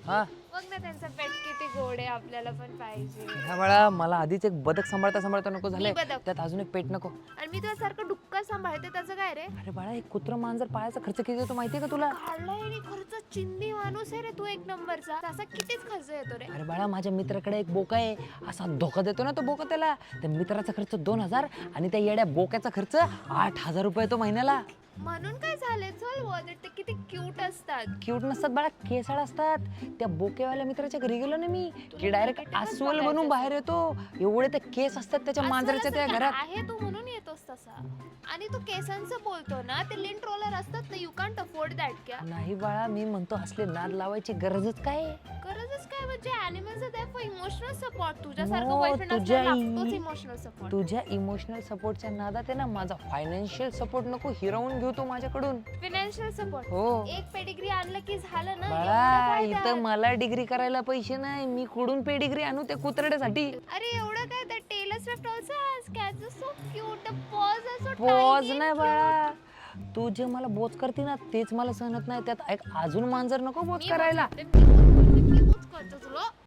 हा बघ ना त्यांचा पेट किती गोड आहे, आपल्याला पण पाहिजे. ह्या बाळा मला आधीच एक बदक सांभाळता सांभाळता नको झालंय, मी बदक. त्यात अजून एक पेट नको. आणि मी तुझ्यासारखं डुक्कर सांभाळते, त्याचं काय रे? अरे बाळा एक कुत्र मांजर पाळायचा खर्च किती येतो माहितीये का तुला? काढलाय आणि खर्च चिंदी माणूस आहे रे तू, एक नंबरचा. तसा कितीच खर्च येतो रे. अरे बाळा माझ्या मित्राकडे एक बोका आहे, असा धोका देतो ना तो बोका त्याला. त्या मित्राचा खर्च 2,000 आणि त्या येड्या बोक्याचा खर्च 8,000 रुपये येतो महिन्याला. म्हणून काय झाले, चल वॉलेट, ते किती क्यूट असतात. क्यूट नसतात बाळा, केसाळ असतात. त्या बोकेवाल्या मित्राच्या घरी गेलो ना मी की डायरेक्ट negative च अस्वल बघायचं बनून बाहेर येतो. एवढे ते केस असतात त्याच्या मांजराच्या त्या अस्वलासारखा घरात. आहे तू म्हणून येतोस तसा. आणि तू केसांचं बोलतो ना, ते लिंट रोलर असतात ना, यू कांट अफोर्ड दॅट. क्या नाही बाळा मी म्हणतो असले नाद लावायची गरजच काय आहे? गरजच काय म्हणजे animals are there for emotional support. तुझ्यासारखं No, बॉयफ्रेंड तुझ्या असल्याला लागतोच इमोशनल सपोर्ट. तुझ्या इमोशनल सपोर्टच्या नादात आहे ना माझा फायनान्शियल सपोर्ट नको हिरावून घेऊ तू माझ्याकडून. Financial support. हो एक पेडिग्री आणलं की झालं ना. एवढं बाळा काय इथं त्यात? मला डिग्री करायला पैसे नाही, मी कुठून पेडिग्री आणू त्या कुत्र्यासाठी? अरे एवढं काय, तर Taylor Swift also has cats so cute. The paws are so paws नाही बाळा, तू जे मला बोच करते ना तेच मला सहनत नाही. त्यात एक अजून मांजर नको बोच करायला. मी बोच करते तुला.